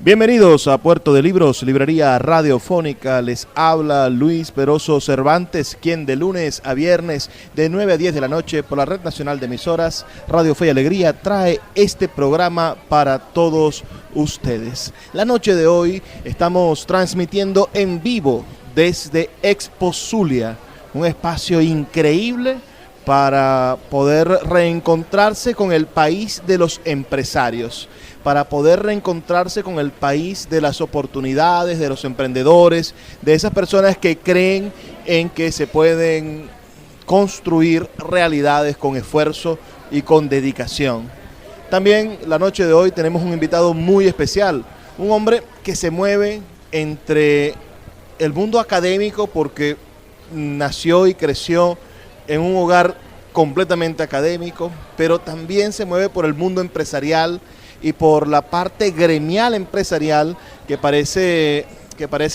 Bienvenidos a Puerto de Libros, librería radiofónica. Les habla Luis Peroso Cervantes, quien de lunes a viernes de 9 a 10 de la noche por la Red Nacional de Emisoras Radio Fe y Alegría trae este programa para todos ustedes. La noche de hoy estamos transmitiendo en vivo desde Expo Zulia, un espacio increíble para poder reencontrarse con el país de los empresarios, para poder reencontrarse con el país de las oportunidades, de los emprendedores, de esas personas que creen en que se pueden construir realidades con esfuerzo y con dedicación. También la noche de hoy tenemos un invitado muy especial, un hombre que se mueve entre el mundo académico porque nació y creció en un hogar completamente académico, pero también se mueve por el mundo empresarial y por la parte gremial empresarial que parece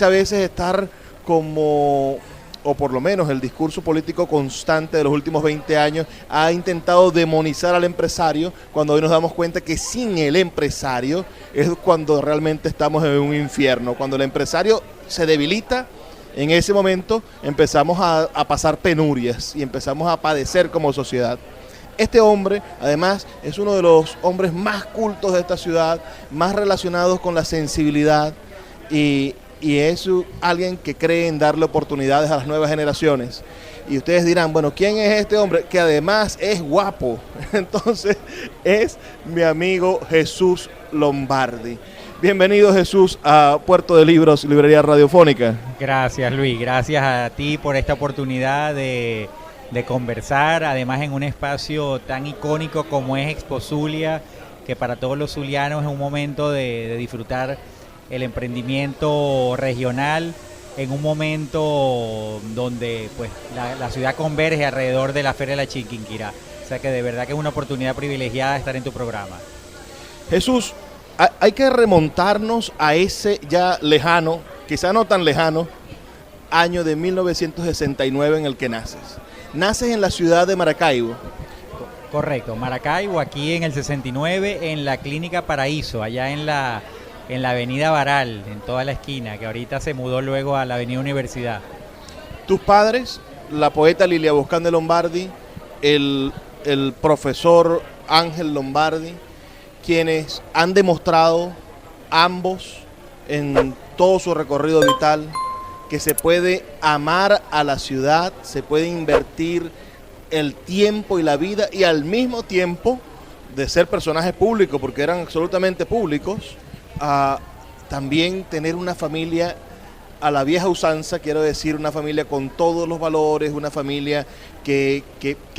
a veces estar como, o por lo menos el discurso político constante de los últimos 20 años ha intentado demonizar al empresario, cuando hoy nos damos cuenta que sin el empresario es cuando realmente estamos en un infierno. Cuando el empresario se debilita, en ese momento empezamos a pasar penurias y empezamos a padecer como sociedad. Este hombre, además, es uno de los hombres más cultos de esta ciudad, más relacionados con la sensibilidad y es alguien que cree en darle oportunidades a las nuevas generaciones. Y ustedes dirán, bueno, ¿quién es este hombre? Que además es guapo. Entonces, es mi amigo Jesús Lombardi. Bienvenido, Jesús, a Puerto de Libros, librería radiofónica. Gracias, Luis. Gracias a ti por esta oportunidad de conversar, además en un espacio tan icónico como es Expo Zulia, que para todos los zulianos es un momento de disfrutar el emprendimiento regional, en un momento donde pues la ciudad converge alrededor de la Feria de la Chiquinquirá. O sea que de verdad que es una oportunidad privilegiada estar en tu programa. Jesús, hay que remontarnos a ese ya lejano, quizá no tan lejano, año de 1969 en el que naces. Naces en la ciudad de Maracaibo. Correcto, Maracaibo, aquí en el 69, en la Clínica Paraíso, allá en la avenida Baral, en toda la esquina, que ahorita se mudó luego a la avenida Universidad. Tus padres, la poeta Lilia Boscán de Lombardi, el profesor Ángel Lombardi, quienes han demostrado ambos en todo su recorrido vital que se puede amar a la ciudad, se puede invertir el tiempo y la vida y al mismo tiempo de ser personajes públicos, porque eran absolutamente públicos, también tener una familia a la vieja usanza, quiero decir, una familia con todos los valores, una familia que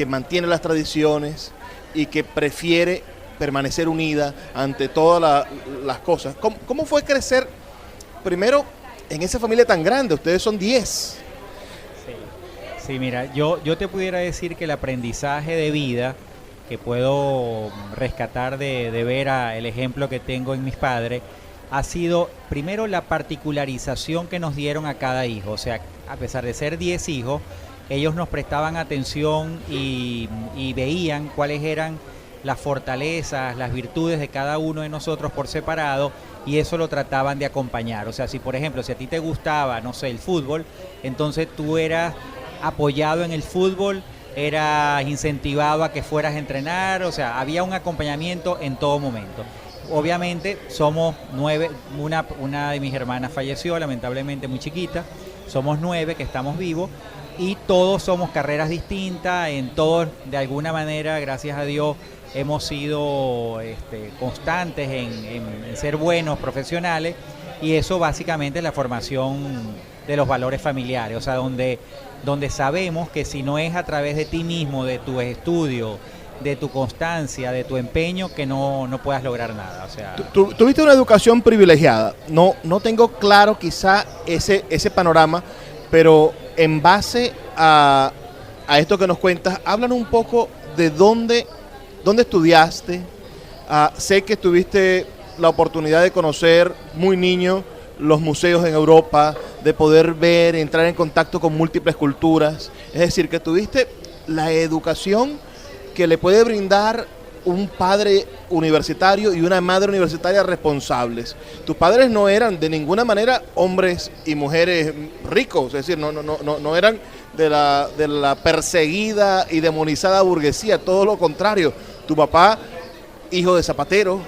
mantiene las tradiciones y que prefiere permanecer unida ante todas las cosas. ¿Cómo fue crecer primero en esa familia tan grande? Ustedes son 10. Sí, mira, yo te pudiera decir que el aprendizaje de vida que puedo rescatar de ver el ejemplo que tengo en mis padres ha sido primero la particularización que nos dieron a cada hijo. O sea, a pesar de ser 10 hijos, ellos nos prestaban atención y veían cuáles eran las fortalezas, las virtudes de cada uno de nosotros por separado, y eso lo trataban de acompañar. O sea, si por ejemplo, si a ti te gustaba, no sé, el fútbol, entonces tú eras apoyado en el fútbol, eras incentivado a que fueras a entrenar, o sea, había un acompañamiento en todo momento. Obviamente somos 9, una de mis hermanas falleció lamentablemente muy chiquita, somos 9 que estamos vivos, y todos somos carreras distintas, en todos de alguna manera, gracias a Dios, hemos sido constantes en ser buenos profesionales, y eso básicamente es la formación de los valores familiares, o sea, donde sabemos que si no es a través de ti mismo, de tu estudio, de tu constancia, de tu empeño, que no puedas lograr nada. O sea, tuviste una educación privilegiada. No tengo claro quizá ese panorama, pero en base a esto que nos cuentas, háblanos un poco de dónde estudiaste. Sé que tuviste la oportunidad de conocer muy niño los museos en Europa, de poder ver, entrar en contacto con múltiples culturas. Es decir, que tuviste la educación que le puede brindar un padre universitario y una madre universitaria responsables. Tus padres no eran de ninguna manera hombres y mujeres ricos, es decir, no eran de la perseguida y demonizada burguesía, todo lo contrario. Tu papá, hijo de zapatero,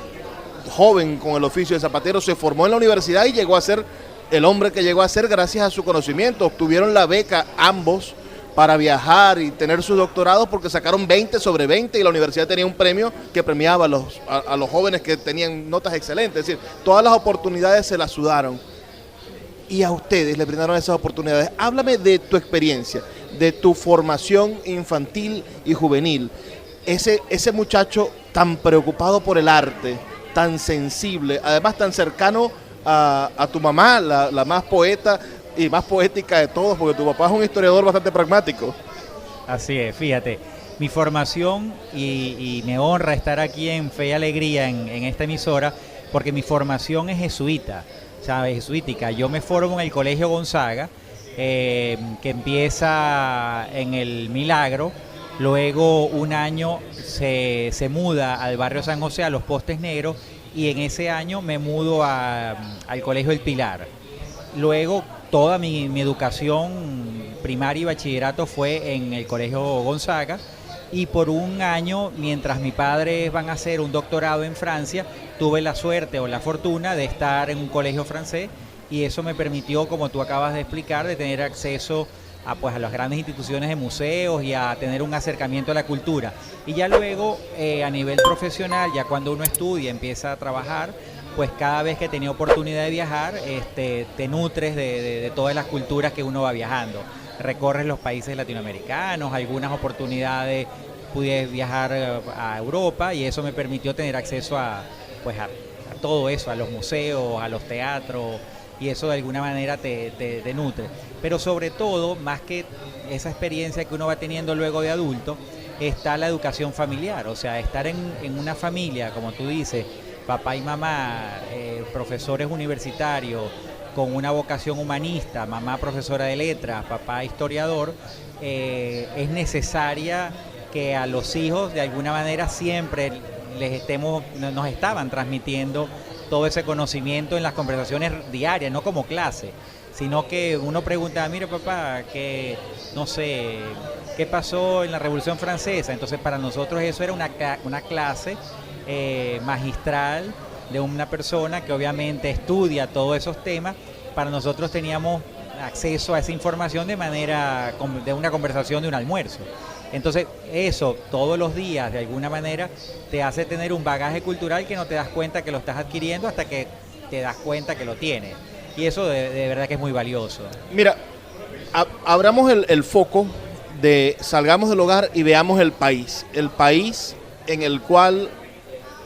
joven con el oficio de zapatero, se formó en la universidad y llegó a ser el hombre que llegó a ser gracias a su conocimiento. Obtuvieron la beca ambos para viajar y tener sus doctorados porque sacaron 20 sobre 20 y la universidad tenía un premio que premiaba a los jóvenes que tenían notas excelentes. Es decir, todas las oportunidades se las sudaron y a ustedes les brindaron esas oportunidades. Háblame de tu experiencia, de tu formación infantil y juvenil. Ese muchacho tan preocupado por el arte, tan sensible, además tan cercano a tu mamá, la más poeta y más poética de todos, porque tu papá es un historiador bastante pragmático. Así es, fíjate, mi formación y me honra estar aquí en Fe y Alegría en esta emisora, porque mi formación es jesuita, ¿sabes? Jesuítica. Yo me formo en el Colegio Gonzaga, que empieza en el Milagro, luego un año se muda al barrio San José, a los Postes Negros, y en ese año me mudo al Colegio El Pilar. Luego toda mi educación primaria y bachillerato fue en el Colegio Gonzaga, y por un año, mientras mis padres van a hacer un doctorado en Francia, tuve la suerte o la fortuna de estar en un colegio francés, y eso me permitió, como tú acabas de explicar, de tener acceso a las grandes instituciones de museos y a tener un acercamiento a la cultura. Y ya luego, a nivel profesional, ya cuando uno estudia, empieza a trabajar, pues cada vez que tenía oportunidad de viajar, te nutres de todas las culturas que uno va viajando. Recorres los países latinoamericanos, algunas oportunidades pude viajar a Europa, y eso me permitió tener acceso a todo eso, a los museos, a los teatros, y eso de alguna manera te nutre. Pero sobre todo, más que esa experiencia que uno va teniendo luego de adulto, está la educación familiar, o sea, estar en una familia, como tú dices, papá y mamá, profesores universitarios, con una vocación humanista, mamá profesora de letras, papá historiador, es necesaria que a los hijos de alguna manera siempre nos estaban transmitiendo todo ese conocimiento en las conversaciones diarias, no como clase, sino que uno pregunta, mire papá, que no sé, ¿qué pasó en la Revolución Francesa? Entonces para nosotros eso era una clase magistral de una persona que obviamente estudia todos esos temas. Para nosotros teníamos acceso a esa información de una conversación de un almuerzo. Entonces eso todos los días de alguna manera te hace tener un bagaje cultural que no te das cuenta que lo estás adquiriendo hasta que te das cuenta que lo tienes. Y eso de verdad que es muy valioso. Mira, abramos el foco de salgamos del hogar y veamos el país en el cual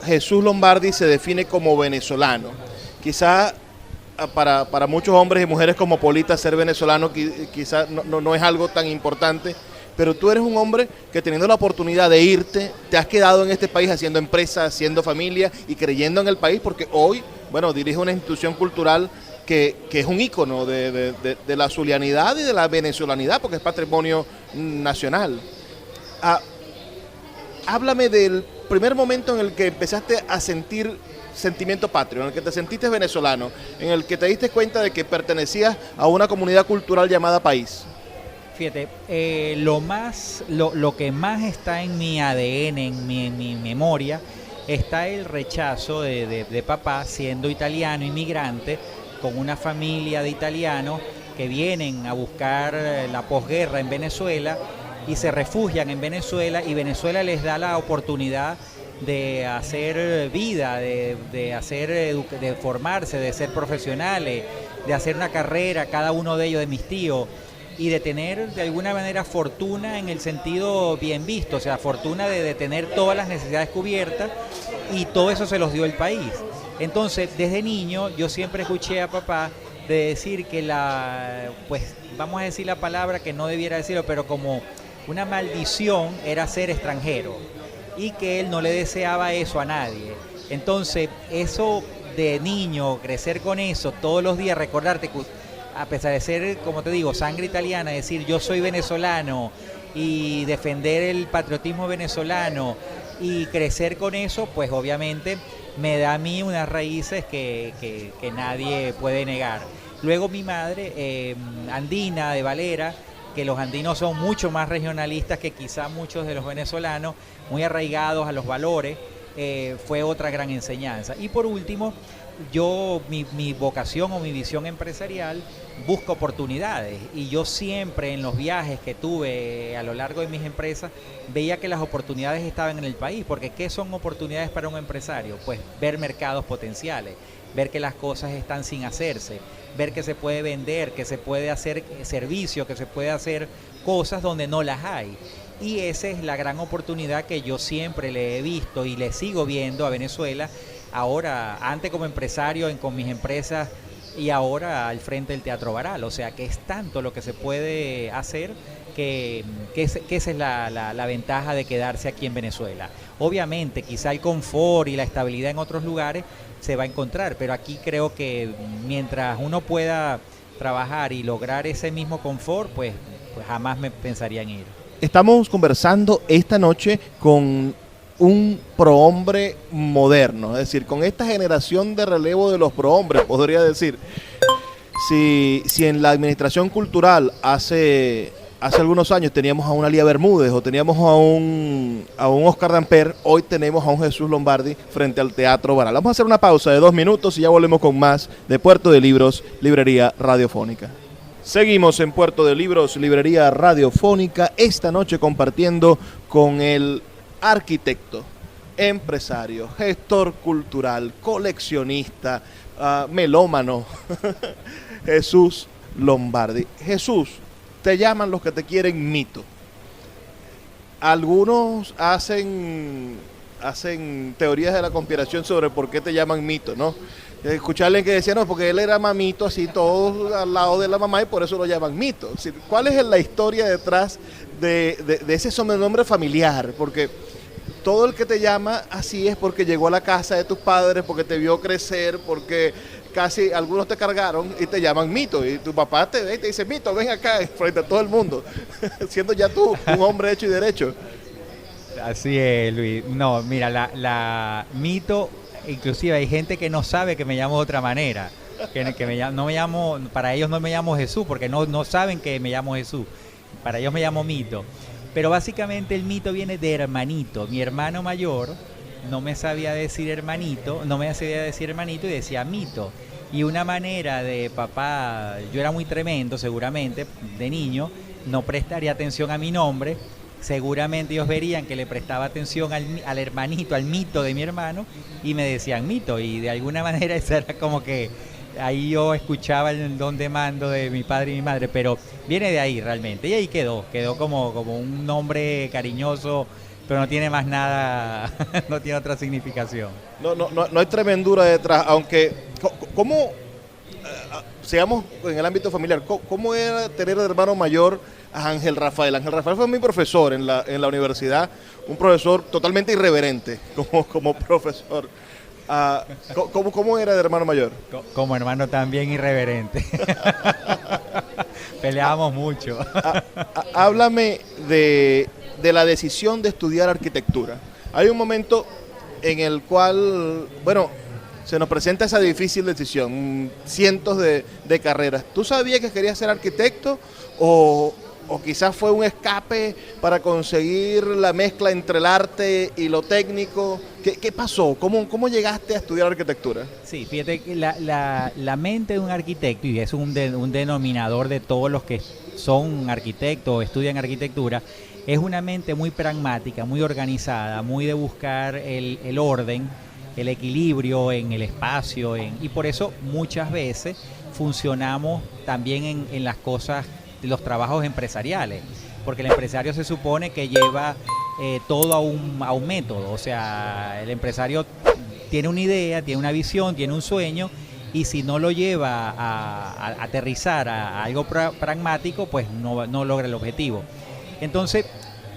Jesús Lombardi se define como venezolano. Quizá para muchos hombres y mujeres cosmopolitas ser venezolano quizá no es algo tan importante, pero tú eres un hombre que teniendo la oportunidad de irte, te has quedado en este país haciendo empresa, haciendo familia y creyendo en el país, porque hoy, dirige una institución cultural que es un ícono de la zulianidad y de la venezolanidad, porque es patrimonio nacional. Háblame del primer momento en el que empezaste a sentir sentimiento patrio, en el que te sentiste venezolano, en el que te diste cuenta de que pertenecías a una comunidad cultural llamada país. Fíjate, lo que más está en mi ADN, en mi memoria, está el rechazo de papá, siendo italiano, inmigrante, con una familia de italianos que vienen a buscar la posguerra en Venezuela y se refugian en Venezuela, y Venezuela les da la oportunidad de hacer vida, de formarse, de ser profesionales, de hacer una carrera, cada uno de ellos, de mis tíos, y de tener de alguna manera fortuna en el sentido bien visto, o sea, fortuna de tener todas las necesidades cubiertas, y todo eso se los dio el país. Entonces, desde niño yo siempre escuché a papá de decir que vamos a decir la palabra que no debiera decirlo, pero como una maldición era ser extranjero, y que él no le deseaba eso a nadie. Entonces, eso de niño, crecer con eso, todos los días recordarte que a pesar de ser, como te digo, sangre italiana, decir yo soy venezolano y defender el patriotismo venezolano y crecer con eso, pues obviamente me da a mí unas raíces que nadie puede negar. Luego mi madre, andina, de Valera, que los andinos son mucho más regionalistas que quizá muchos de los venezolanos, muy arraigados a los valores, fue otra gran enseñanza. Y por último, yo, mi vocación o mi visión empresarial, busco oportunidades, y yo siempre en los viajes que tuve a lo largo de mis empresas veía que las oportunidades estaban en el país, porque ¿qué son oportunidades para un empresario? Pues ver mercados potenciales, ver que las cosas están sin hacerse, ver que se puede vender, que se puede hacer servicio, que se puede hacer cosas donde no las hay. Y esa es la gran oportunidad que yo siempre le he visto y le sigo viendo a Venezuela, ahora, antes como empresario con mis empresas y ahora al frente del Teatro Baral. O sea que es tanto lo que se puede hacer que esa es la ventaja de quedarse aquí en Venezuela. Obviamente quizá el confort y la estabilidad en otros lugares se va a encontrar, pero aquí creo que mientras uno pueda trabajar y lograr ese mismo confort, pues jamás me pensaría en ir. Estamos conversando esta noche con un prohombre moderno, es decir, con esta generación de relevo de los prohombres, podría decir. Si en la administración cultural hace algunos años teníamos a una Lía Bermúdez o teníamos a un Oscar Damper, hoy tenemos a un Jesús Lombardi frente al Teatro Baral. Vamos a hacer una pausa de 2 minutos y ya volvemos con más de Puerto de Libros, Librería Radiofónica. Seguimos en Puerto de Libros, Librería Radiofónica, esta noche compartiendo con el arquitecto, empresario, gestor cultural, coleccionista, melómano, Jesús Lombardi. Jesús, te llaman los que te quieren mito. Algunos hacen teorías de la conspiración sobre por qué te llaman mito, ¿no? Escuché a alguien que decía, no, porque él era mamito, así todo al lado de la mamá y por eso lo llaman mito. Es decir, ¿cuál es la historia detrás de ese sobrenombre familiar? Porque todo el que te llama así es porque llegó a la casa de tus padres, porque te vio crecer, porque casi algunos te cargaron y te llaman mito. Y tu papá te ve y te dice, mito, ven acá, frente a todo el mundo, siendo ya tú un hombre hecho y derecho. Así es, Luis. No, mira, la mito, inclusive hay gente que no sabe que me llamo de otra manera. No me llamo, para ellos no me llamo Jesús, porque no saben que me llamo Jesús. Para ellos me llamo mito. Pero básicamente el mito viene de hermanito. Mi hermano mayor no me sabía decir hermanito, y decía mito. Y una manera de papá, yo era muy tremendo seguramente, de niño, no prestaría atención a mi nombre. Seguramente ellos verían que le prestaba atención al hermanito, al mito de mi hermano, y me decían mito. Y de alguna manera eso era como que ahí yo escuchaba el don de mando de mi padre y mi madre, pero viene de ahí realmente. Y ahí quedó como un nombre cariñoso, pero no tiene más nada, no tiene otra significación. No hay tremendura detrás, aunque, ¿cómo, seamos en el ámbito familiar, cómo era tener de hermano mayor a Ángel Rafael? Ángel Rafael fue mi profesor en la universidad, un profesor totalmente irreverente como profesor. ¿Cómo era de hermano mayor? Como hermano también irreverente. Peleábamos mucho. Háblame de la decisión de estudiar arquitectura. Hay un momento en el cual, bueno, se nos presenta esa difícil decisión, cientos de carreras. ¿Tú sabías que querías ser arquitecto o quizás fue un escape para conseguir la mezcla entre el arte y lo técnico? ¿Qué pasó? ¿Cómo llegaste a estudiar arquitectura? Sí, fíjate que la mente de un arquitecto, y es un denominador de todos los que son arquitectos o estudian arquitectura, es una mente muy pragmática, muy organizada, muy de buscar el orden, el equilibrio en el espacio, y por eso muchas veces funcionamos también en las cosas, los trabajos empresariales, porque el empresario se supone que lleva todo a un método. O sea, el empresario tiene una idea, tiene una visión, tiene un sueño, y si no lo lleva a aterrizar a algo pragmático, pues no logra el objetivo. Entonces,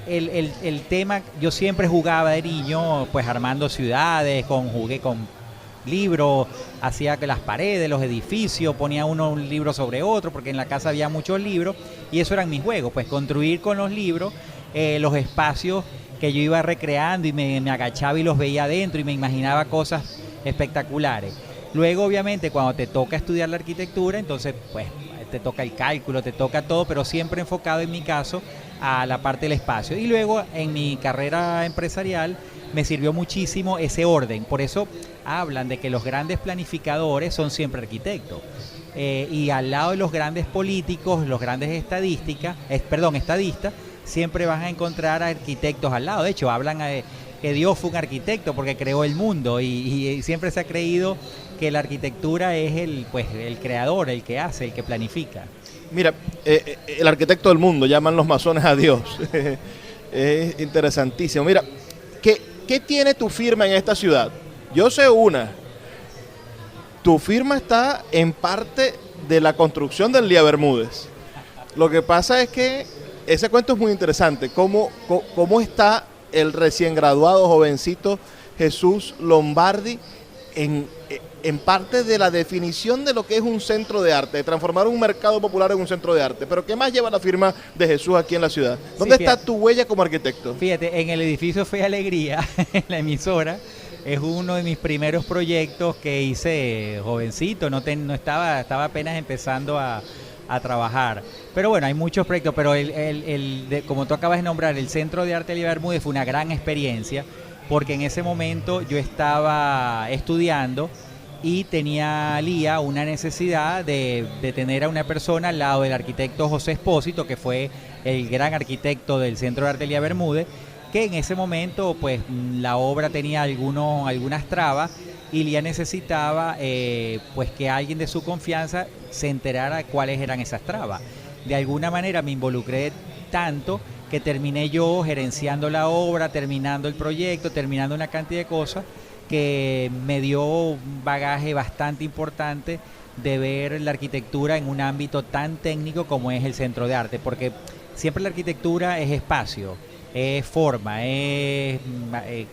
el tema, yo siempre jugaba de niño, pues armando ciudades, jugué con libros, hacía que las paredes, los edificios, ponía un libro sobre otro, porque en la casa había muchos libros, y eso eran mis juegos, pues construir con los libros los espacios que yo iba recreando y me agachaba y los veía adentro y me imaginaba cosas espectaculares. Luego, obviamente, cuando te toca estudiar la arquitectura, entonces, pues, te toca el cálculo, te toca todo, pero siempre enfocado, en mi caso, a la parte del espacio. Y luego, en mi carrera empresarial, me sirvió muchísimo ese orden. Por eso hablan de que los grandes planificadores son siempre arquitectos. Y al lado de los grandes políticos, los grandes estadistas, siempre vas a encontrar arquitectos al lado. De hecho, hablan que Dios fue un arquitecto porque creó el mundo y siempre se ha creído que la arquitectura es el creador, el que hace, el que planifica. Mira, el arquitecto del mundo, llaman los masones a Dios. Es interesantísimo. Mira, ¿qué tiene tu firma en esta ciudad? Yo sé una. Tu firma está en parte de la construcción del Lía Bermúdez. Lo que pasa es que ese cuento es muy interesante. ¿Cómo está el recién graduado jovencito Jesús Lombardi en parte de la definición de lo que es un centro de arte, de transformar un mercado popular en un centro de arte? Pero ¿qué más lleva la firma de Jesús aquí en la ciudad? ¿Dónde está tu huella como arquitecto? Fíjate, en el edificio Fe y Alegría, en la emisora, es uno de mis primeros proyectos que hice jovencito, estaba apenas empezando a trabajar. Pero bueno, hay muchos proyectos, pero como tú acabas de nombrar, el Centro de Arte Lía Bermúdez fue una gran experiencia, porque en ese momento yo estaba estudiando y tenía Lía una necesidad de tener a una persona al lado del arquitecto José Espósito, que fue el gran arquitecto del Centro de Arte Lía Bermúdez, que en ese momento pues la obra tenía algunas trabas y Lía necesitaba pues que alguien de su confianza se enterara cuáles eran esas trabas. De alguna manera me involucré tanto que terminé yo gerenciando la obra, terminando el proyecto, terminando una cantidad de cosas que me dio un bagaje bastante importante de ver la arquitectura en un ámbito tan técnico como es el centro de arte, porque siempre la arquitectura es espacio, es forma, es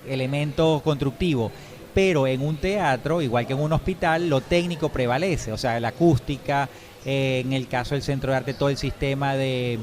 elemento constructivo, pero en un teatro, igual que en un hospital, lo técnico prevalece, o sea, la acústica, en el caso del centro de arte, todo el sistema de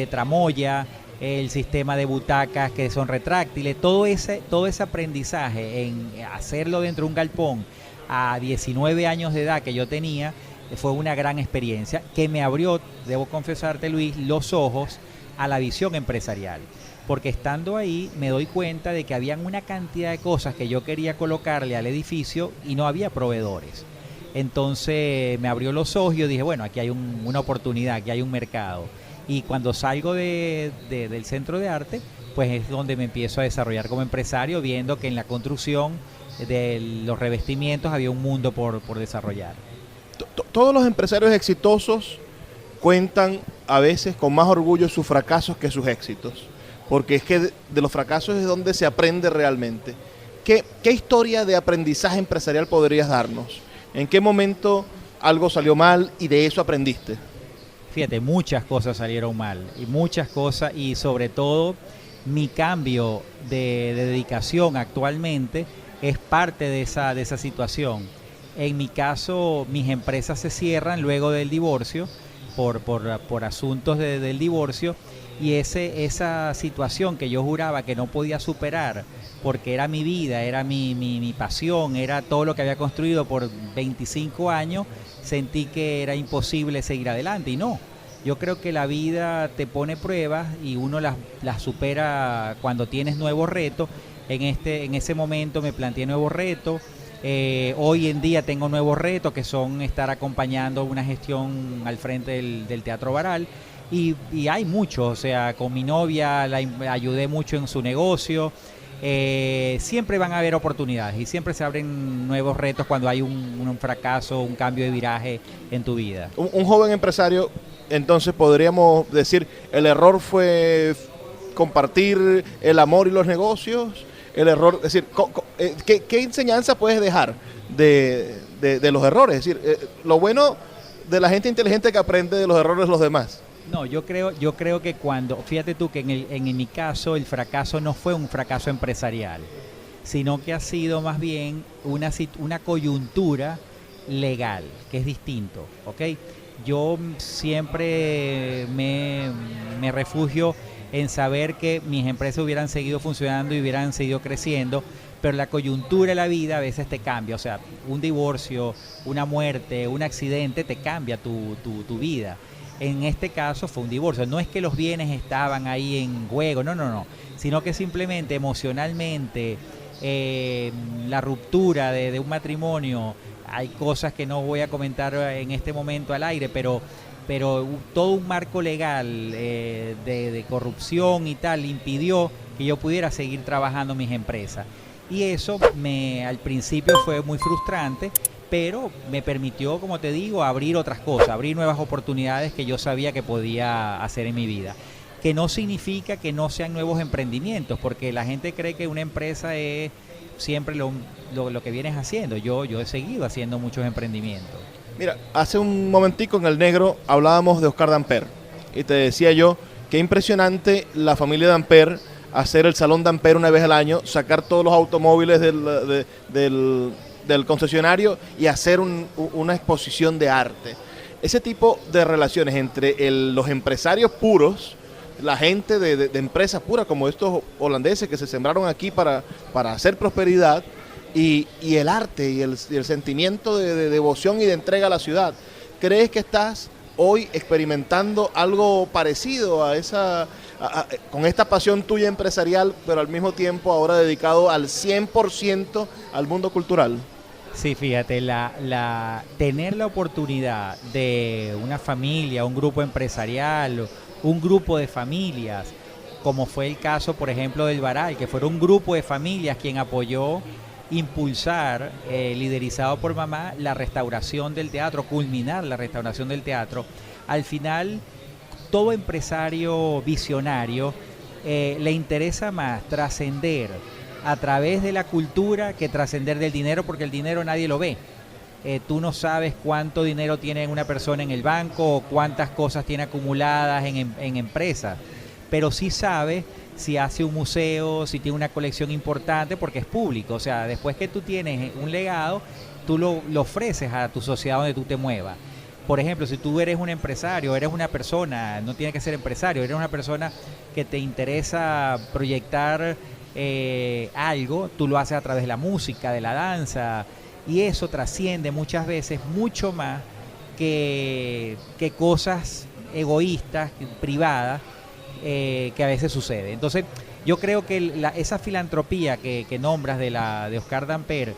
tramoya, el sistema de butacas que son retráctiles, todo ese aprendizaje en hacerlo dentro de un galpón a 19 años de edad que yo tenía, fue una gran experiencia que me abrió, debo confesarte, Luis, los ojos a la visión empresarial. Porque estando ahí me doy cuenta de que habían una cantidad de cosas que yo quería colocarle al edificio y no había proveedores. Entonces me abrió los ojos y yo dije, bueno, aquí hay una oportunidad, aquí hay un mercado. Y cuando salgo del centro de arte, pues es donde me empiezo a desarrollar como empresario, viendo que en la construcción de los revestimientos había un mundo por desarrollar. Todos los empresarios exitosos cuentan a veces con más orgullo sus fracasos que sus éxitos, porque es que de los fracasos es donde se aprende realmente. ¿Qué historia de aprendizaje empresarial podrías darnos? ¿En qué momento algo salió mal y de eso aprendiste? Fíjate, muchas cosas salieron mal, y sobre todo mi cambio de dedicación actualmente es parte de esa situación. En mi caso, mis empresas se cierran luego del divorcio, por asuntos del divorcio, y esa situación que yo juraba que no podía superar, porque era mi vida, era mi pasión, era todo lo que había construido por 25 años, sentí que era imposible seguir adelante, y no. Yo creo que la vida te pone pruebas y uno las supera cuando tienes nuevos retos. En ese momento me planteé nuevos retos. Hoy en día tengo nuevos retos que son estar acompañando una gestión al frente del Teatro Baral. Y hay muchos, o sea, con mi novia la ayudé mucho en su negocio. Siempre van a haber oportunidades y siempre se abren nuevos retos cuando hay un fracaso, un cambio de viraje en tu vida. Un joven empresario, entonces podríamos decir, el error fue compartir el amor y los negocios. El error, es decir, ¿qué enseñanza puedes dejar de los errores? Es decir, lo bueno de la gente inteligente que aprende de los errores de los demás. No, yo creo que fíjate tú que en mi caso el fracaso no fue un fracaso empresarial, sino que ha sido más bien una coyuntura legal, que es distinto, ¿ok? Yo siempre me refugio en saber que mis empresas hubieran seguido funcionando y hubieran seguido creciendo, pero la coyuntura de la vida a veces te cambia. O sea, un divorcio, una muerte, un accidente te cambia tu vida. En este caso fue un divorcio. No es que los bienes estaban ahí en juego, no, sino que simplemente emocionalmente la ruptura de un matrimonio, hay cosas que no voy a comentar en este momento al aire, pero todo un marco legal de corrupción y tal impidió que yo pudiera seguir trabajando en mis empresas. Y eso al principio fue muy frustrante, pero me permitió, como te digo, abrir otras cosas, abrir nuevas oportunidades que yo sabía que podía hacer en mi vida. Que no significa que no sean nuevos emprendimientos, porque la gente cree que una empresa es siempre lo que vienes haciendo. Yo he seguido haciendo muchos emprendimientos. Mira, hace un momentico en El Negro hablábamos de Oscar Damper y te decía yo que impresionante la familia Damper hacer el Salón Damper una vez al año, sacar todos los automóviles del concesionario y hacer una exposición de arte. Ese tipo de relaciones entre los empresarios puros, la gente de empresas puras como estos holandeses que se sembraron aquí para hacer prosperidad, y el arte y el sentimiento de devoción y de entrega a la ciudad. ¿Crees que estás hoy experimentando algo parecido a con esta pasión tuya empresarial, pero al mismo tiempo ahora dedicado al 100% al mundo cultural? Sí, fíjate, tener la oportunidad de una familia, un grupo empresarial, un grupo de familias, como fue el caso, por ejemplo, del Baral, que fueron un grupo de familias quien apoyó impulsar, liderizado por mamá, la restauración del teatro, culminar la restauración del teatro. Al final, todo empresario visionario le interesa más trascender a través de la cultura que trascender del dinero, porque el dinero nadie lo ve. Tú no sabes cuánto dinero tiene una persona en el banco o cuántas cosas tiene acumuladas en empresas, pero sí sabes si hace un museo, si tiene una colección importante, porque es público. O sea, después que tú tienes un legado, tú lo ofreces a tu sociedad donde tú te muevas. Por ejemplo, si tú eres un empresario, eres una persona, no tiene que ser empresario, eres una persona que te interesa proyectar algo, tú lo haces a través de la música, de la danza, y eso trasciende muchas veces mucho más que cosas egoístas, privadas, que a veces sucede. Entonces, yo creo que esa filantropía que nombras de Oscar Damper,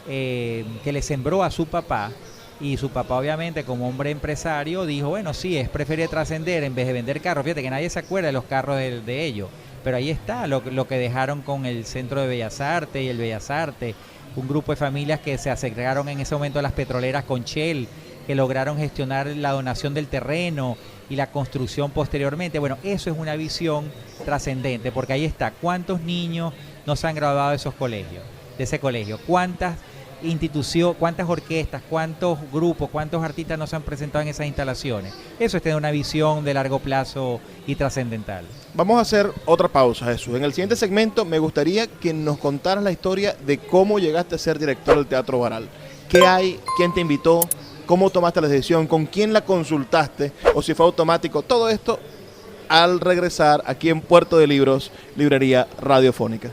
que le sembró a su papá, y su papá obviamente como hombre empresario dijo, bueno, sí, es preferir trascender en vez de vender carros. Fíjate que nadie se acuerda de los carros de ellos, pero ahí está lo que dejaron con el Centro de Bellas Artes y el Bellas Artes, un grupo de familias que se acercaron en ese momento a las petroleras con Shell, que lograron gestionar la donación del terreno y la construcción posteriormente. Bueno, eso es una visión trascendente, porque ahí está, cuántos niños no se han graduado de ese colegio, cuántas instituciones, cuántas orquestas, cuántos grupos, cuántos artistas no se han presentado en esas instalaciones. Eso es tener una visión de largo plazo y trascendental. Vamos a hacer otra pausa, Jesús. En el siguiente segmento me gustaría que nos contaras la historia de cómo llegaste a ser director del Teatro Baral. ¿Qué hay? ¿Quién te invitó? ¿Cómo tomaste la decisión? ¿Con quién la consultaste? ¿O si fue automático? Todo esto al regresar aquí en Puerto de Libros, Librería Radiofónica.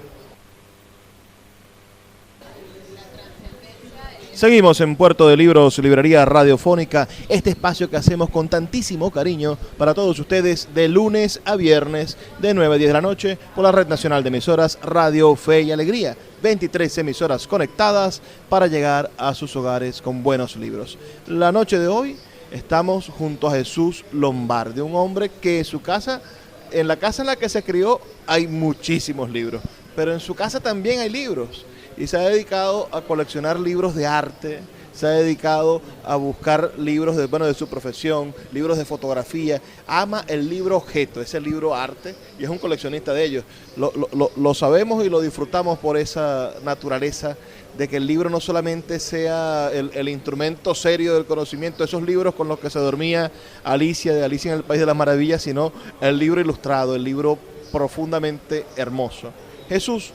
Seguimos en Puerto de Libros, Librería Radiofónica, este espacio que hacemos con tantísimo cariño para todos ustedes de lunes a viernes de 9 a 10 de la noche por la Red Nacional de Emisoras Radio Fe y Alegría. 23 emisoras conectadas para llegar a sus hogares con buenos libros. La noche de hoy estamos junto a Jesús Lombardi, un hombre que en la casa en la que se crió hay muchísimos libros, pero en su casa también hay libros. Y se ha dedicado a coleccionar libros de arte, se ha dedicado a buscar libros de su profesión, libros de fotografía. Ama el libro objeto, ese libro arte, y es un coleccionista de ellos. Lo sabemos y lo disfrutamos por esa naturaleza de que el libro no solamente sea el instrumento serio del conocimiento, esos libros con los que se dormía Alicia de Alicia en el País de las Maravillas, sino el libro ilustrado, el libro profundamente hermoso. Jesús,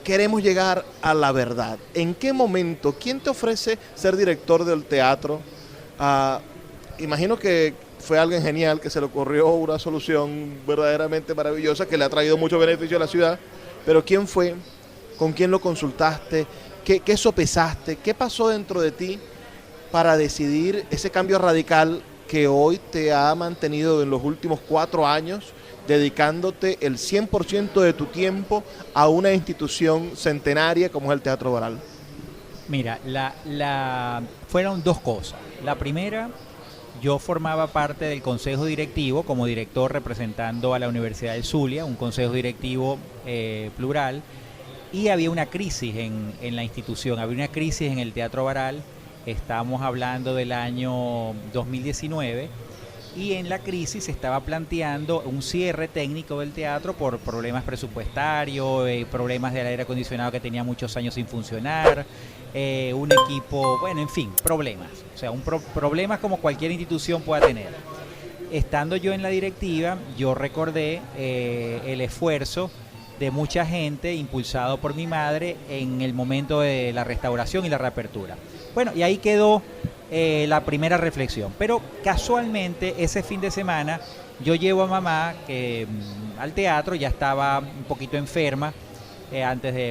queremos llegar a la verdad. ¿En qué momento? ¿Quién te ofrece ser director del teatro? Imagino que fue alguien genial que se le ocurrió una solución verdaderamente maravillosa que le ha traído mucho beneficio a la ciudad, pero ¿quién fue? ¿Con quién lo consultaste? ¿Qué sopesaste? ¿Qué pasó dentro de ti para decidir ese cambio radical que hoy te ha mantenido en los últimos 4 años dedicándote el 100% de tu tiempo a una institución centenaria como es el Teatro Baral? Mira, fueron 2 cosas. La primera, yo formaba parte del consejo directivo como director representando a la Universidad del Zulia, un consejo directivo plural, y había una crisis en la institución, había una crisis en el Teatro Baral. Estamos hablando del año 2019 y en la crisis se estaba planteando un cierre técnico del teatro por problemas presupuestarios, problemas del aire acondicionado que tenía muchos años sin funcionar, un equipo, bueno, en fin, problemas. O sea, problemas como cualquier institución pueda tener. Estando yo en la directiva, yo recordé el esfuerzo de mucha gente impulsado por mi madre en el momento de la restauración y la reapertura. Bueno, y ahí quedó la primera reflexión. Pero casualmente ese fin de semana yo llevo a mamá al teatro, ya estaba un poquito enferma,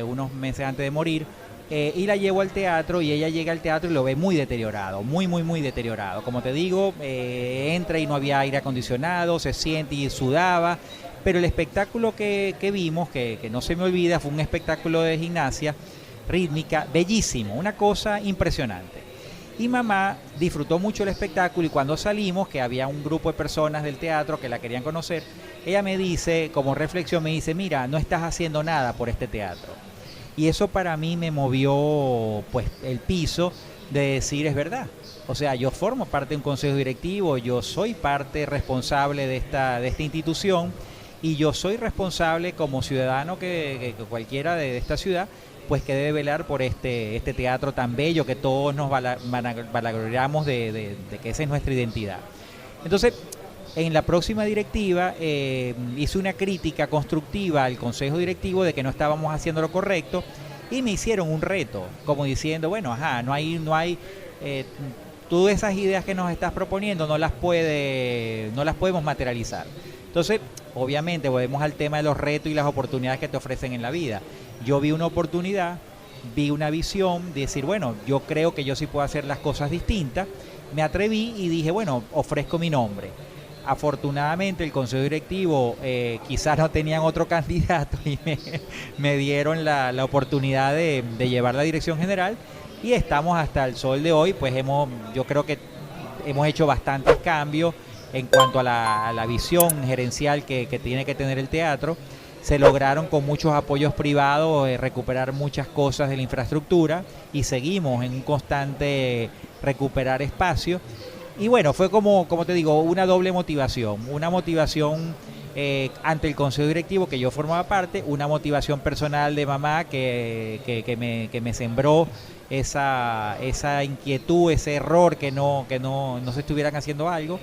unos meses antes de morir, y la llevo al teatro y ella llega al teatro y lo ve muy deteriorado, muy deteriorado. Como te digo, entra y no había aire acondicionado, se siente y sudaba, pero el espectáculo que vimos, que no se me olvida, fue un espectáculo de gimnasia rítmica, bellísimo, una cosa impresionante. Y mamá disfrutó mucho el espectáculo y cuando salimos, que había un grupo de personas del teatro que la querían conocer, ella me dice, como reflexión, me dice, mira, no estás haciendo nada por este teatro. Y eso para mí me movió pues el piso de decir, es verdad. O sea, yo formo parte de un consejo directivo, yo soy parte responsable de esta institución y yo soy responsable como ciudadano que cualquiera de esta ciudad, pues que debe velar por este teatro tan bello que todos nos vanagloriamos de que esa es nuestra identidad. Entonces, en la próxima directiva hice una crítica constructiva al consejo directivo de que no estábamos haciendo lo correcto y me hicieron un reto, como diciendo, bueno, no hay todas esas ideas que nos estás proponiendo no las podemos materializar. Entonces, obviamente, volvemos al tema de los retos y las oportunidades que te ofrecen en la vida. Yo vi una oportunidad, vi una visión de decir, bueno, yo creo que yo sí puedo hacer las cosas distintas. Me atreví y dije, bueno, ofrezco mi nombre. Afortunadamente el consejo directivo quizás no tenían otro candidato y me dieron la oportunidad de llevar la dirección general y estamos hasta el sol de hoy, pues yo creo que hemos hecho bastantes cambios en cuanto a la visión gerencial que tiene que tener el teatro. Se lograron con muchos apoyos privados recuperar muchas cosas de la infraestructura y seguimos en un constante recuperar espacio. Y bueno, fue como te digo, una doble motivación. Una motivación ante el consejo directivo que yo formaba parte, una motivación personal de mamá que me sembró esa inquietud, ese error que no se estuvieran haciendo algo.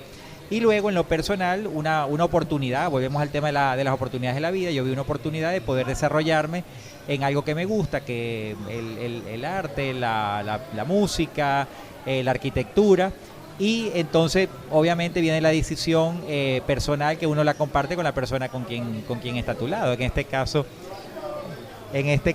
Y luego en lo personal una oportunidad, volvemos al tema de las oportunidades de la vida. Yo vi una oportunidad de poder desarrollarme en algo que me gusta, que el arte, la música, la arquitectura. Y entonces obviamente viene la decisión personal que uno la comparte con la persona con quien está a tu lado. En este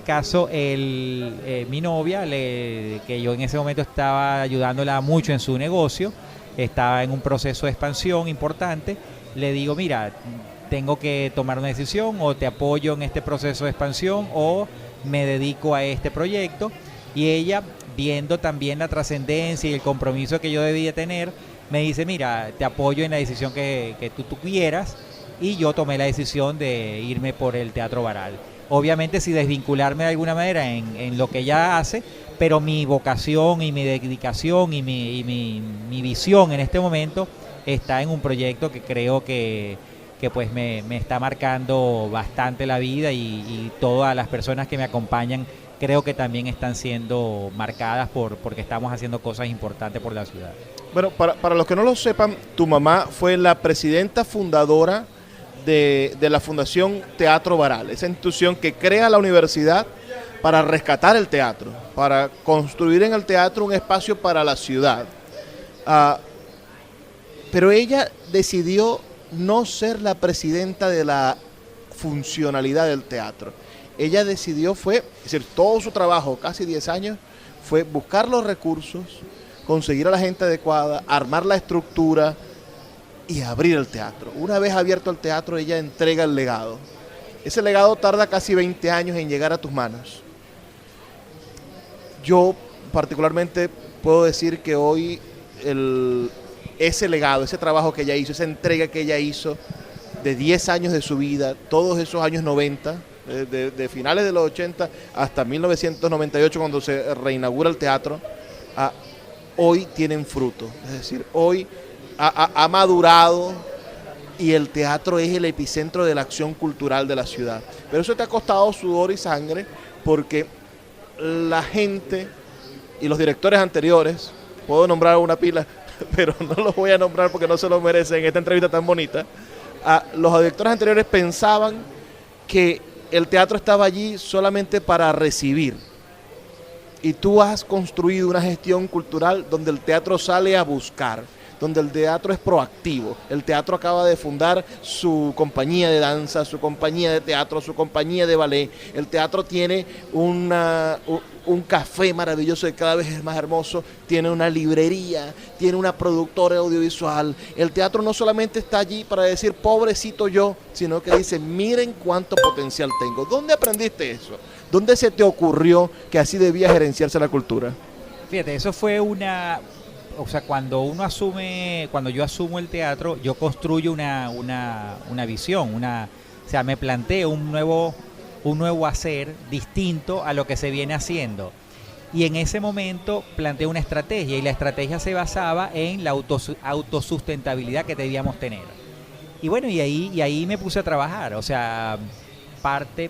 caso mi novia, que yo en ese momento estaba ayudándola mucho en su negocio, estaba en un proceso de expansión importante, le digo, mira, tengo que tomar una decisión, o te apoyo en este proceso de expansión o me dedico a este proyecto. Y ella, viendo también la trascendencia y el compromiso que yo debía tener, me dice, mira, te apoyo en la decisión que tú quieras, y yo tomé la decisión de irme por el Teatro Baral. Obviamente sin desvincularme de alguna manera en lo que ella hace, pero mi vocación y mi dedicación y mi visión en este momento está en un proyecto que creo que pues me está marcando bastante la vida y todas las personas que me acompañan creo que también están siendo marcadas porque estamos haciendo cosas importantes por la ciudad. Bueno, para los que no lo sepan, tu mamá fue la presidenta fundadora de la Fundación Teatro Baral, esa institución que crea la universidad para rescatar el teatro, para construir en el teatro un espacio para la ciudad. Pero ella decidió no ser la presidenta de la funcionalidad del teatro. Ella decidió es decir, todo su trabajo, casi 10 años, fue buscar los recursos, conseguir a la gente adecuada, armar la estructura y abrir el teatro. Una vez abierto el teatro, ella entrega el legado. Ese legado tarda casi 20 años en llegar a tus manos. Yo particularmente puedo decir que hoy ese legado, ese trabajo que ella hizo, esa entrega que ella hizo de 10 años de su vida, todos esos años 90, de finales de los 80 hasta 1998 cuando se reinaugura el teatro, hoy tienen fruto. Es decir, hoy ha madurado y el teatro es el epicentro de la acción cultural de la ciudad. Pero eso te ha costado sudor y sangre porque la gente y los directores anteriores, puedo nombrar una pila, pero no los voy a nombrar porque no se lo merecen en esta entrevista tan bonita. Los directores anteriores pensaban que el teatro estaba allí solamente para recibir. Y tú has construido una gestión cultural donde el teatro sale a buscar, donde el teatro es proactivo. El teatro acaba de fundar su compañía de danza, su compañía de teatro, su compañía de ballet. El teatro tiene un café maravilloso que cada vez es más hermoso, tiene una librería, tiene una productora audiovisual. El teatro no solamente está allí para decir pobrecito yo, sino que dice miren cuánto potencial tengo. ¿Dónde aprendiste eso? ¿Dónde se te ocurrió que así debía gerenciarse la cultura? Fíjate, eso fue o sea, cuando yo asumo el teatro, yo construyo una visión, o sea, me planteo un nuevo hacer distinto a lo que se viene haciendo. Y en ese momento planteé una estrategia, y la estrategia se basaba en la autosustentabilidad que debíamos tener. Y bueno, y ahí me puse a trabajar, o sea, parte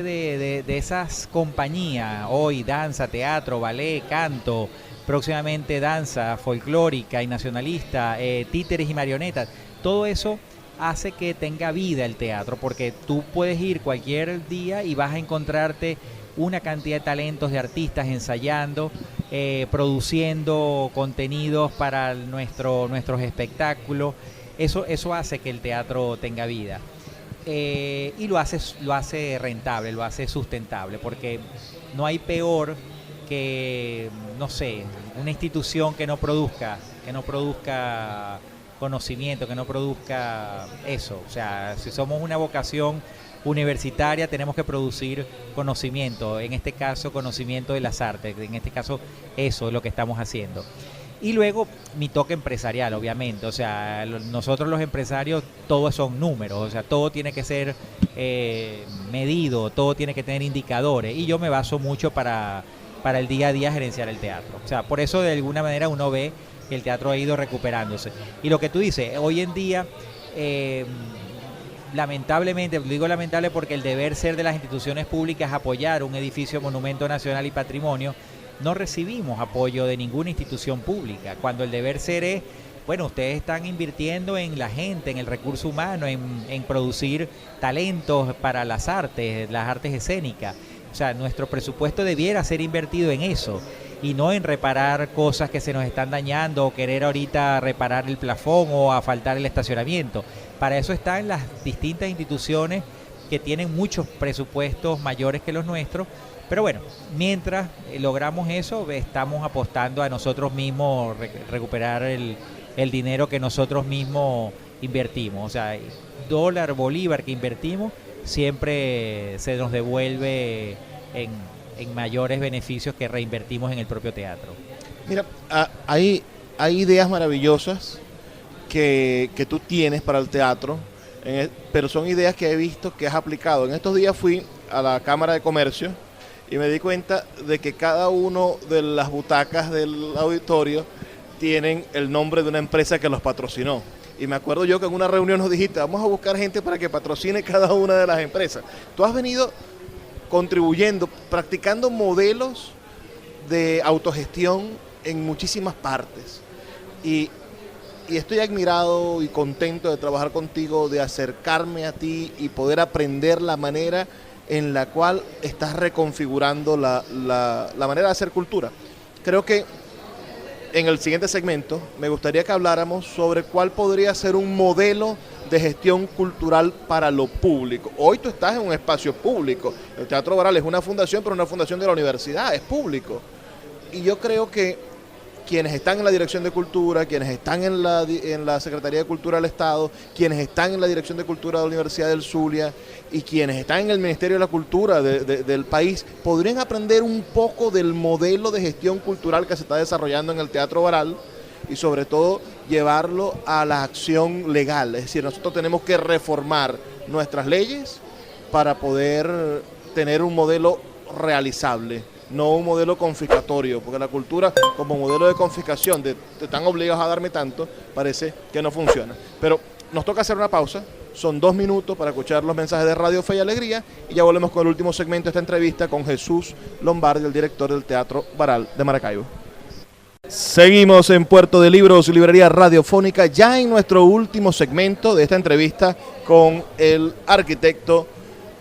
de esas compañías, hoy danza, teatro, ballet, canto, próximamente danza folclórica y nacionalista, títeres y marionetas, todo eso hace que tenga vida el teatro, porque tú puedes ir cualquier día y vas a encontrarte una cantidad de talentos de artistas ensayando, produciendo contenidos para nuestros espectáculos. Eso hace que el teatro tenga vida. Y lo hace rentable, lo hace sustentable, porque no hay peor que, no sé, una institución que no produzca conocimiento, que no produzca eso. O sea, si somos una vocación universitaria, tenemos que producir conocimiento, en este caso conocimiento de las artes, en este caso eso es lo que estamos haciendo. Y luego mi toque empresarial, obviamente, o sea, nosotros los empresarios, todos son números, o sea, todo tiene que ser medido, todo tiene que tener indicadores, y yo me baso mucho para el día a día gerenciar el teatro. O sea, por eso de alguna manera uno ve que el teatro ha ido recuperándose. Y lo que tú dices, hoy en día, lamentablemente, digo lamentable porque el deber ser de las instituciones públicas es apoyar un edificio monumento nacional y patrimonio. No recibimos apoyo de ninguna institución pública, cuando el deber ser es, bueno, ustedes están invirtiendo en la gente, en el recurso humano, en producir talentos para las artes escénicas. O sea, nuestro presupuesto debiera ser invertido en eso y no en reparar cosas que se nos están dañando o querer ahorita reparar el plafón o asfaltar el estacionamiento. Para eso están las distintas instituciones que tienen muchos presupuestos mayores que los nuestros. Pero bueno, mientras logramos eso, estamos apostando a nosotros mismos recuperar el dinero que nosotros mismos invertimos. O sea, dólar, bolívar que invertimos, siempre se nos devuelve en mayores beneficios que reinvertimos en el propio teatro. Mira, hay ideas maravillosas que tú tienes para el teatro, pero son ideas que he visto que has aplicado. En estos días fui a la Cámara de Comercio y me di cuenta de que cada uno de las butacas del auditorio tienen el nombre de una empresa que los patrocinó. Y me acuerdo yo que en una reunión nos dijiste, vamos a buscar gente para que patrocine cada una de las empresas. Tú has venido contribuyendo, practicando modelos de autogestión en muchísimas partes. Y estoy admirado y contento de trabajar contigo, de acercarme a ti y poder aprender la manera en la cual estás reconfigurando la manera de hacer cultura. Creo que en el siguiente segmento me gustaría que habláramos sobre cuál podría ser un modelo de gestión cultural para lo público. Hoy tú estás en un espacio público. El Teatro Baral es una fundación, pero una fundación de la universidad, es público. Y yo creo que quienes están en la Dirección de Cultura, quienes están en la Secretaría de Cultura del Estado, quienes están en la Dirección de Cultura de la Universidad del Zulia y quienes están en el Ministerio de la Cultura del país, podrían aprender un poco del modelo de gestión cultural que se está desarrollando en el Teatro Baral y sobre todo llevarlo a la acción legal. Es decir, nosotros tenemos que reformar nuestras leyes para poder tener un modelo realizable, no un modelo confiscatorio, porque la cultura como modelo de confiscación, de están obligados a darme tanto, parece que no funciona. Pero nos toca hacer una pausa, son 2 minutos para escuchar los mensajes de Radio Fe y Alegría y ya volvemos con el último segmento de esta entrevista con Jesús Lombardi, el director del Teatro Baral de Maracaibo. Seguimos en Puerto de Libros, librería radiofónica, ya en nuestro último segmento de esta entrevista con el arquitecto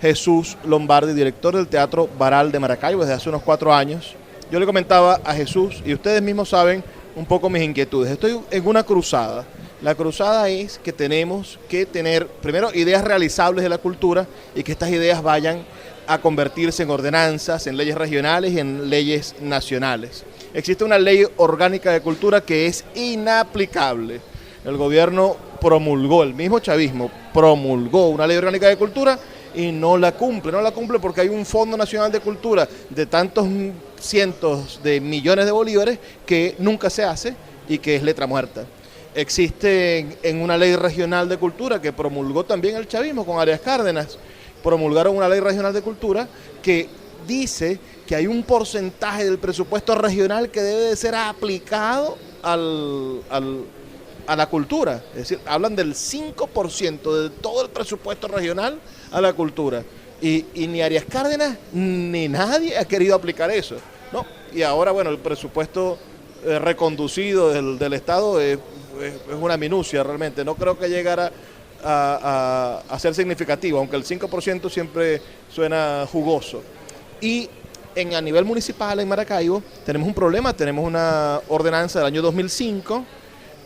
Jesús Lombardi, director del Teatro Baral de Maracaibo desde hace unos 4 años. Yo le comentaba a Jesús, y ustedes mismos saben un poco mis inquietudes. Estoy en una cruzada. La cruzada es que tenemos que tener, primero, ideas realizables de la cultura y que estas ideas vayan a convertirse en ordenanzas, en leyes regionales y en leyes nacionales. Existe una ley orgánica de cultura que es inaplicable. El gobierno promulgó, el mismo chavismo promulgó una ley orgánica de cultura y no la cumple porque hay un Fondo Nacional de Cultura de tantos cientos de millones de bolívares que nunca se hace y que es letra muerta. Existe en una ley regional de cultura que promulgó también el chavismo con Arias Cárdenas, promulgaron una ley regional de cultura que dice que hay un porcentaje del presupuesto regional que debe de ser aplicado a la cultura, es decir, hablan del 5% de todo el presupuesto regional a la cultura, y ni Arias Cárdenas ni nadie ha querido aplicar eso, ¿no? Y ahora, bueno, el presupuesto reconducido del Estado es una minucia realmente, no creo que llegara a ser significativo, aunque el 5% siempre suena jugoso. Y a nivel municipal en Maracaibo tenemos un problema, tenemos una ordenanza del año 2005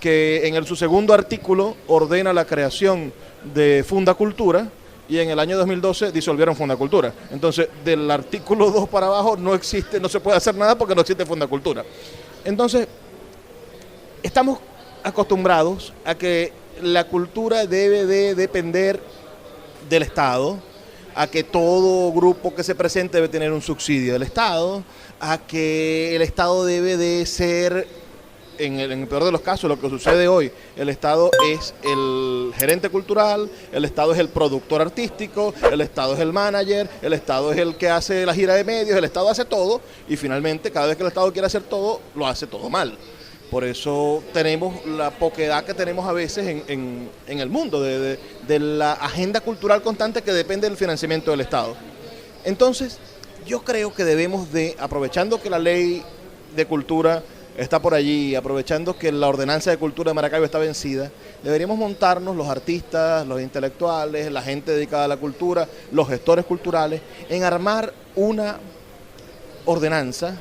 que en su segundo artículo ordena la creación de Fundacultura y en el año 2012 disolvieron Fundacultura. Entonces, del artículo 2 para abajo no se puede hacer nada porque no existe Fundacultura. Entonces, estamos acostumbrados a que la cultura debe de depender del Estado, a que todo grupo que se presente debe tener un subsidio del Estado, a que el Estado debe de ser, en el peor de los casos, lo que sucede hoy, el Estado es el gerente cultural, el Estado es el productor artístico, el Estado es el manager, el Estado es el que hace la gira de medios, el Estado hace todo y finalmente cada vez que el Estado quiere hacer todo, lo hace todo mal. Por eso tenemos la poquedad que tenemos a veces en el mundo de la agenda cultural constante que depende del financiamiento del Estado. Entonces, yo creo que debemos de, aprovechando que la ley de cultura está por allí, aprovechando que la ordenanza de cultura de Maracaibo está vencida, deberíamos montarnos los artistas, los intelectuales, la gente dedicada a la cultura, los gestores culturales, en armar una ordenanza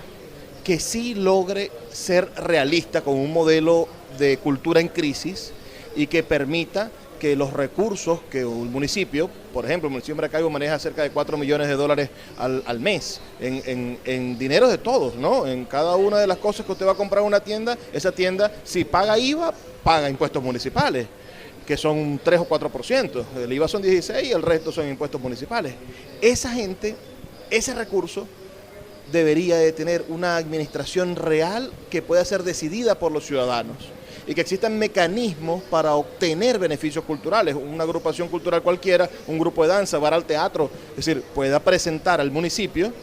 que sí logre ser realista con un modelo de cultura en crisis y que permita que los recursos que un municipio, por ejemplo, el municipio de Maracaibo maneja cerca de $4 millones al mes en dinero de todos, ¿no? En cada una de las cosas que usted va a comprar en una tienda, esa tienda, si paga IVA, paga impuestos municipales, que son 3 o 4%. El IVA son 16 y el resto son impuestos municipales. Esa gente, ese recurso, debería de tener una administración real que pueda ser decidida por los ciudadanos y que existan mecanismos para obtener beneficios culturales. Una agrupación cultural cualquiera, un grupo de danza, Baral Teatro, es decir, pueda presentar al municipio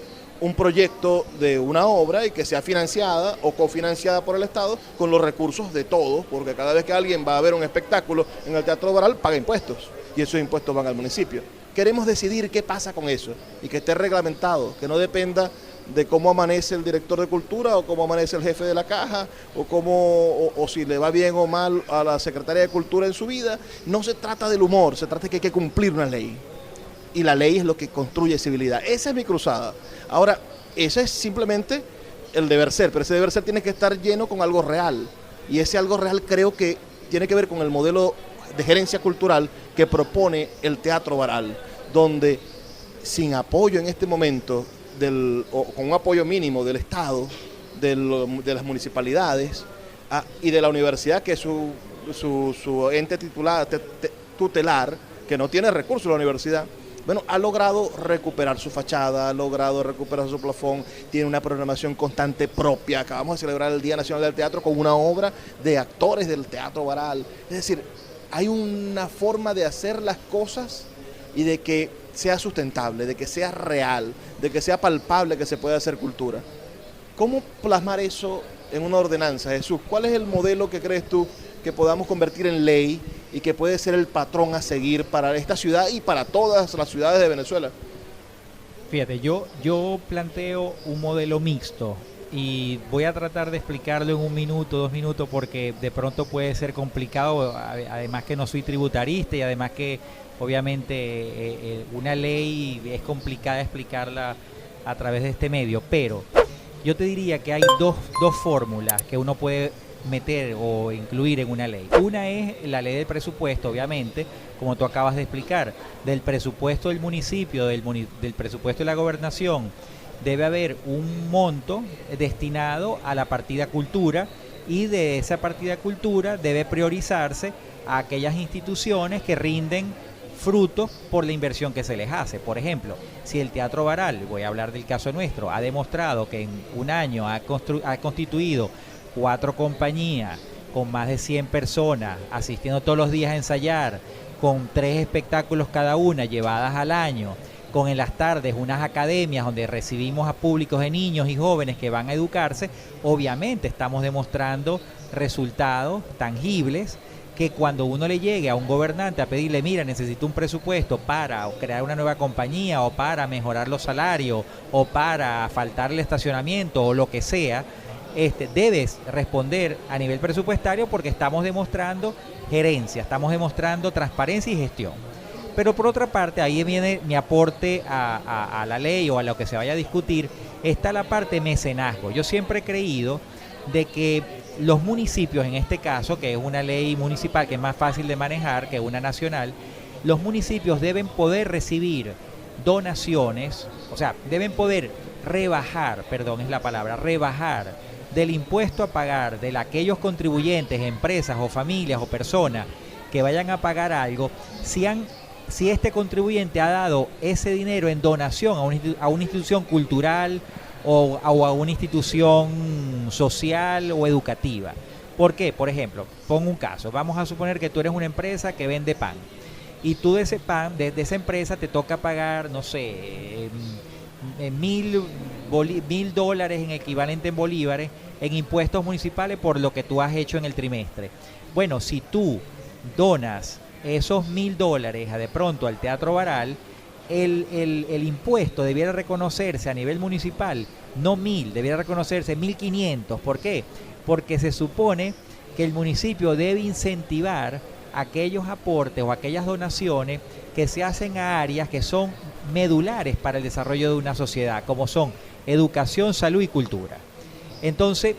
un proyecto de una obra y que sea financiada o cofinanciada por el Estado con los recursos de todos, porque cada vez que alguien va a ver un espectáculo en el Teatro Baral paga impuestos y esos impuestos van al municipio. Queremos decidir qué pasa con eso y que esté reglamentado, que no dependa de cómo amanece el director de cultura o cómo amanece el jefe de la caja o si le va bien o mal a la Secretaría de Cultura en su vida. No se trata del humor, se trata de que hay que cumplir una ley y la ley es lo que construye civilidad. Esa es mi cruzada. Ahora, esa es simplemente el deber ser, pero ese deber ser tiene que estar lleno con algo real. Y ese algo real creo que tiene que ver con el modelo de gerencia cultural que propone el Teatro Baral, donde sin apoyo en este momento, o con un apoyo mínimo del Estado, de las municipalidades y de la universidad, que es su ente tutelar, que no tiene recursos la universidad, bueno, ha logrado recuperar su fachada, ha logrado recuperar su plafón, tiene una programación constante propia. Acabamos de celebrar el Día Nacional del Teatro con una obra de actores del Teatro Baral. Es decir, hay una forma de hacer las cosas y de que sea sustentable, de que sea real, de que sea palpable, que se pueda hacer cultura. ¿Cómo plasmar eso en una ordenanza, Jesús? ¿Cuál es el modelo que crees tú que podamos convertir en ley y que puede ser el patrón a seguir para esta ciudad y para todas las ciudades de Venezuela? Fíjate, yo planteo un modelo mixto y voy a tratar de explicarlo en 1 minuto, 2 minutos, porque de pronto puede ser complicado, además que no soy tributarista y además que obviamente una ley es complicada explicarla a través de este medio, pero yo te diría que hay dos fórmulas que uno puede meter o incluir en una ley. Una es la ley del presupuesto, obviamente, como tú acabas de explicar, del presupuesto del municipio, del presupuesto de la gobernación, debe haber un monto destinado a la partida cultura y de esa partida cultura debe priorizarse a aquellas instituciones que rinden frutos por la inversión que se les hace. Por ejemplo, si el Teatro Baral, voy a hablar del caso nuestro, ha demostrado que en un año ha constituido 4 compañías con más de 100 personas asistiendo todos los días a ensayar, con 3 espectáculos cada una llevadas al año, con en las tardes unas academias donde recibimos a públicos de niños y jóvenes que van a educarse, obviamente estamos demostrando resultados tangibles que cuando uno le llegue a un gobernante a pedirle, mira, necesito un presupuesto para crear una nueva compañía o para mejorar los salarios o para faltarle estacionamiento o lo que sea, debes responder a nivel presupuestario porque estamos demostrando gerencia, estamos demostrando transparencia y gestión. Pero por otra parte, ahí viene mi aporte a la ley o a lo que se vaya a discutir, está la parte mecenazgo. Yo siempre he creído de que los municipios, en este caso, que es una ley municipal que es más fácil de manejar que una nacional, los municipios deben poder recibir donaciones, o sea, deben poder rebajar del impuesto a pagar de aquellos contribuyentes, empresas o familias o personas que vayan a pagar algo, si este contribuyente ha dado ese dinero en donación a una institución cultural o a una institución social o educativa. ¿Por qué? Por ejemplo, pongo un caso, vamos a suponer que tú eres una empresa que vende pan y tú de ese pan, de esa empresa te toca pagar, no sé, $1,000 en equivalente en bolívares en impuestos municipales por lo que tú has hecho en el trimestre. Bueno, si tú donas esos $1,000 de pronto al Teatro Baral, el impuesto debiera reconocerse a nivel municipal, no 1.000, debiera reconocerse 1.500. ¿Por qué? Porque se supone que el municipio debe incentivar aquellos aportes o aquellas donaciones que se hacen a áreas que son medulares para el desarrollo de una sociedad, como son educación, salud y cultura. Entonces,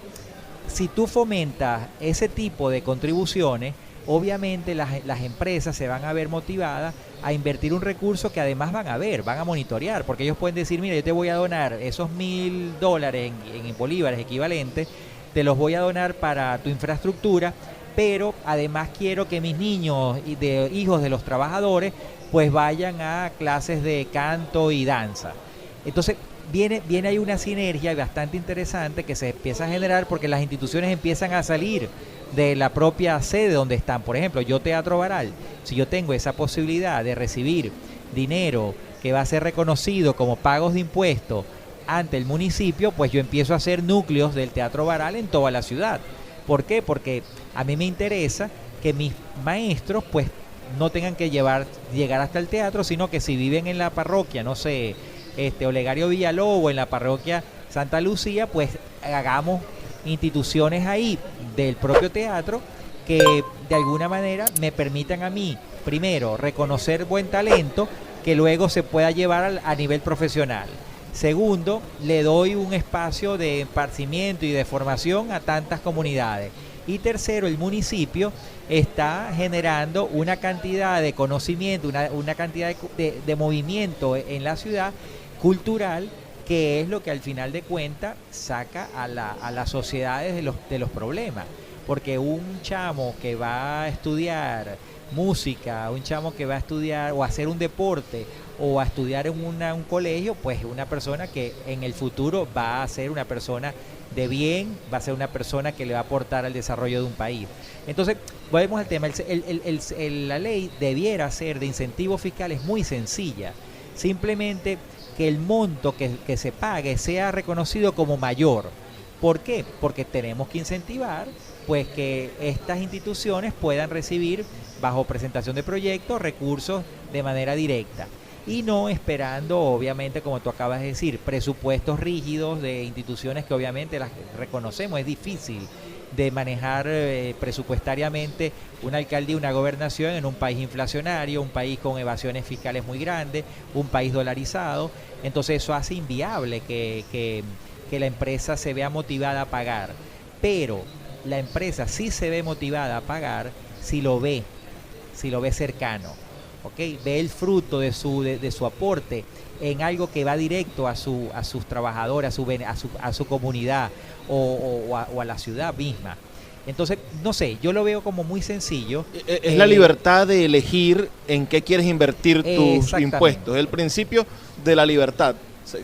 si tú fomentas ese tipo de contribuciones, obviamente las empresas se van a ver motivadas a invertir un recurso que además van a monitorear, porque ellos pueden decir, mira, yo te voy a donar esos $1,000 en bolívares equivalentes, te los voy a donar para tu infraestructura, pero además quiero que mis niños y hijos de los trabajadores pues vayan a clases de canto y danza. Entonces viene ahí una sinergia bastante interesante que se empieza a generar porque las instituciones empiezan a salir de la propia sede donde están. Por ejemplo, yo Teatro Baral, si yo tengo esa posibilidad de recibir dinero que va a ser reconocido como pagos de impuestos ante el municipio, pues yo empiezo a hacer núcleos del Teatro Baral en toda la ciudad. ¿Por qué? Porque a mí me interesa que mis maestros pues no tengan que llegar hasta el teatro, sino que si viven en la parroquia, no sé, Olegario Villalobos, en la parroquia Santa Lucía, pues hagamos instituciones ahí del propio teatro que de alguna manera me permitan a mí, primero, reconocer buen talento que luego se pueda llevar a nivel profesional. Segundo, le doy un espacio de esparcimiento y de formación a tantas comunidades. Y tercero, el municipio está generando una cantidad de conocimiento, una cantidad de movimiento en la ciudad cultural, que es lo que al final de cuentas saca a las sociedades de los problemas. Porque un chamo que va a estudiar música, un chamo que va a estudiar o a hacer un deporte o a estudiar en un colegio, pues una persona que en el futuro va a ser una persona de bien, va a ser una persona que le va a aportar al desarrollo de un país. Entonces, volvemos al tema, la ley debiera ser de incentivos fiscales muy sencilla, simplemente que el monto que se pague sea reconocido como mayor. ¿Por qué? Porque tenemos que incentivar pues que estas instituciones puedan recibir, bajo presentación de proyectos, recursos de manera directa. Y no esperando, obviamente, como tú acabas de decir, presupuestos rígidos de instituciones que obviamente las reconocemos. Es difícil de manejar presupuestariamente una alcaldía, una gobernación en un país inflacionario, un país con evasiones fiscales muy grandes, un país dolarizado. Entonces eso hace inviable que la empresa se vea motivada a pagar. Pero la empresa sí se ve motivada a pagar si lo ve cercano. ¿Okay? Ve el fruto de su aporte en algo que va directo a sus trabajadores, a su comunidad o a la ciudad misma. Entonces, no sé, yo lo veo como muy sencillo. Es la libertad de elegir en qué quieres invertir tus impuestos, el principio de la libertad.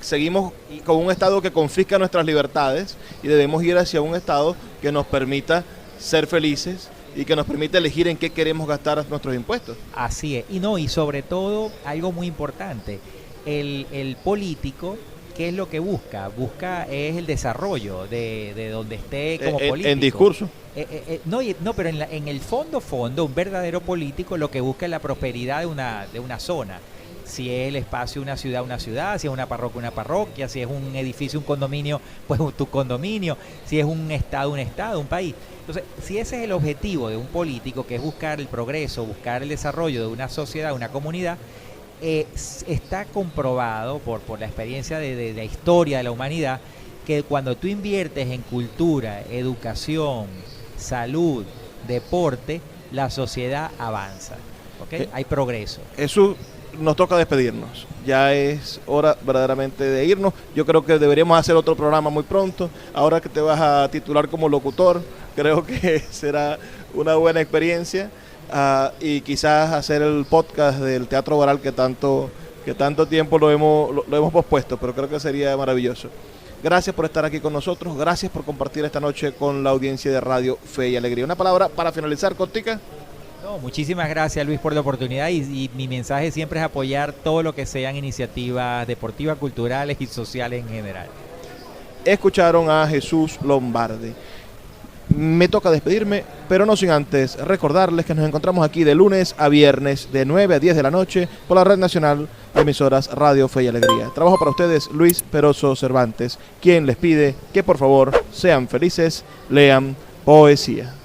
Seguimos con un Estado que confisca nuestras libertades y debemos ir hacia un Estado que nos permita ser felices y que nos permite elegir en qué queremos gastar nuestros impuestos. Así es, y sobre todo, algo muy importante, el político, ¿qué es lo que busca? Busca es el desarrollo de donde esté como político. En discurso. Pero en el fondo, un verdadero político lo que busca es la prosperidad de una zona. Si es el espacio una ciudad, si es una parroquia, si es un edificio, un condominio, pues tu condominio, si es un estado, un país. Entonces, si ese es el objetivo de un político, que es buscar el progreso, buscar el desarrollo de una sociedad, una comunidad, está comprobado por la experiencia de la historia de la humanidad, que cuando tú inviertes en cultura, educación, salud, deporte, la sociedad avanza. ¿Okay? Hay progreso. Eso nos toca despedirnos. Ya es hora verdaderamente de irnos. Yo creo que deberíamos hacer otro programa muy pronto. Ahora que te vas a titular como locutor, creo que será una buena experiencia. Y quizás hacer el podcast del Teatro Baral que tanto tiempo lo hemos pospuesto, pero creo que sería maravilloso. Gracias por estar aquí con nosotros. Gracias por compartir esta noche con la audiencia de Radio Fe y Alegría. Una palabra para finalizar, Cotica. No, muchísimas gracias, Luis, por la oportunidad y mi mensaje siempre es apoyar todo lo que sean iniciativas deportivas, culturales y sociales en general. Escucharon a Jesús Lombardi. Me toca despedirme, pero no sin antes recordarles que nos encontramos aquí de lunes a viernes de 9 a 10 de la noche por la Red Nacional de Emisoras Radio Fe y Alegría. Trabajo para ustedes Luis Peroso Cervantes, quien les pide que por favor sean felices, lean poesía.